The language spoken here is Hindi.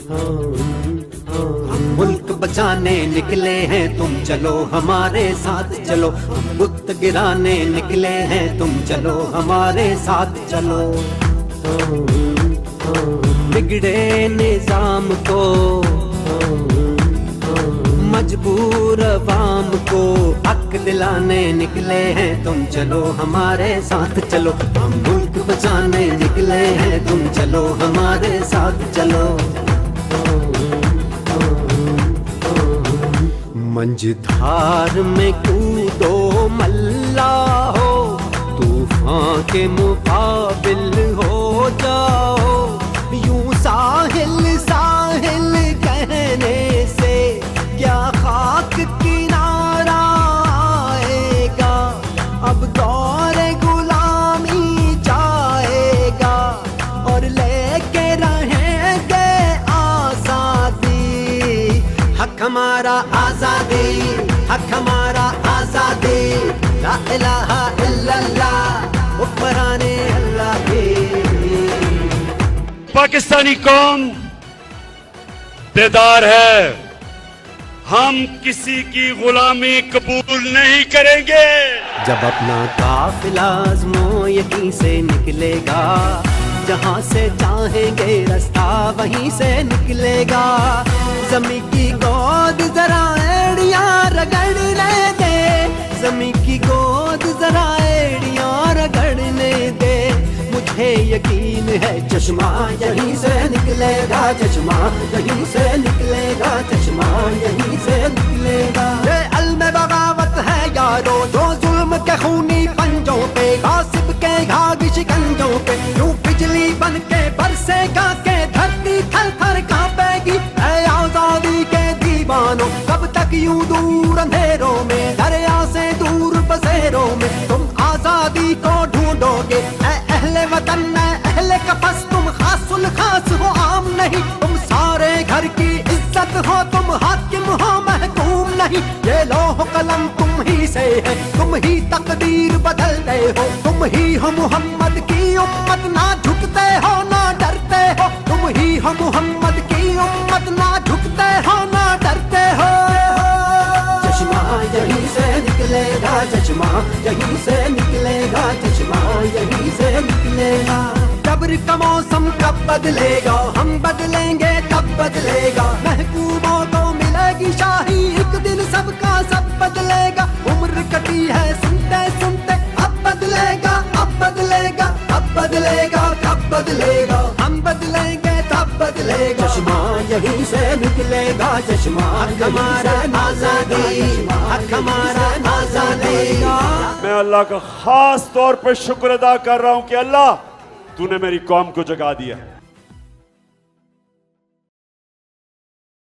हम मुल्क बचाने निकले हैं, तुम चलो हमारे साथ चलो। हम बुत गिराने निकले हैं, तुम चलो हमारे साथ चलो। बिगड़े निजाम को, मजबूर अवाम को हक दिलाने निकले हैं, तुम चलो हमारे साथ चलो। हम मुल्क बचाने निकले हैं, तुम चलो हमारे साथ चलो। मंझधार में कूदो मल्ला हो, तूफान के मुकाबिल हो जाओ। यूं साहिल साहिल कहने से क्या खाक किनारा आएगा। अब दौर गुलामी जाएगा और लेके रहेंगे आजादी। हक हमारा आजादी, हक हमारा आजादी। ला इलाहा इल्लल्लाह, हुक्मराने अल्लाह के। पाकिस्तानी कौम बेदार है, हम किसी की गुलामी कबूल नहीं करेंगे। जब अपना काफिला आज़मो यहीं से निकलेगा, जहाँ से चाहेंगे रास्ता वहीं से निकलेगा। ज़मीं की गोद जरा एड़ियां रगड़ने दे, ज़मीं की गोद जरा एड़ियां रगड़ने दे। मुझे यकीन है चश्मा यहीं से निकलेगा, चश्मा यहीं से निकलेगा, चश्मा यहीं से निकलेगा। ये अल्म बगावत है यारो, जो जुल्म के खूनी पंजों पे, गासिब के घाघ शिकंजों पे यूं बिजली बन के बरसेगा के धरती थर थर कांपेगी। ऐ आजादी के दीवानों, कब तक यूं दूर अंधेरों में, दरिया से दूर बसेरों में तुम आजादी को ढूंढोगे। अहले वतन में अहले कफस, तुम खासुल खास हो आम नहीं। तुम सारे घर की इज्जत हो, तुम हाकिम हो महकूम नहीं। ये लौह कलम तुम ही से है, तुम ही तकदीर बदलते हो। तुम ही हो मोहम्मद की उम्मत, ना झुकते हो ना डरते हो। तुम ही हो मोहम्मद की उम्मत, ना झुकते हो ना डरते हो। चश्मा यहीं से निकलेगा, चश्मा यहीं से निकलेगा, चश्मा यहीं से निकलेगा। जबर का मौसम कब बदलेगा, हम बदलेंगे तब बदलेगा। महबूबों को मिलेगी शाही, एक दिन सबका सब बदलेगा। उम्र कटी है सुनते सुनते, अब बदलेगा अब बदलेगा अब बदलेगा कब बदलेगा। हम बदलेंगे तब बदलेगा। चश्मा यहीं से निकलेगा, चश्मा हमारा आजादी, हक हमारा आजादी। मैं अल्लाह का खास तौर पर शुक्र अदा कर रहा हूं कि अल्लाह तूने मेरी कौम को जगा दिया।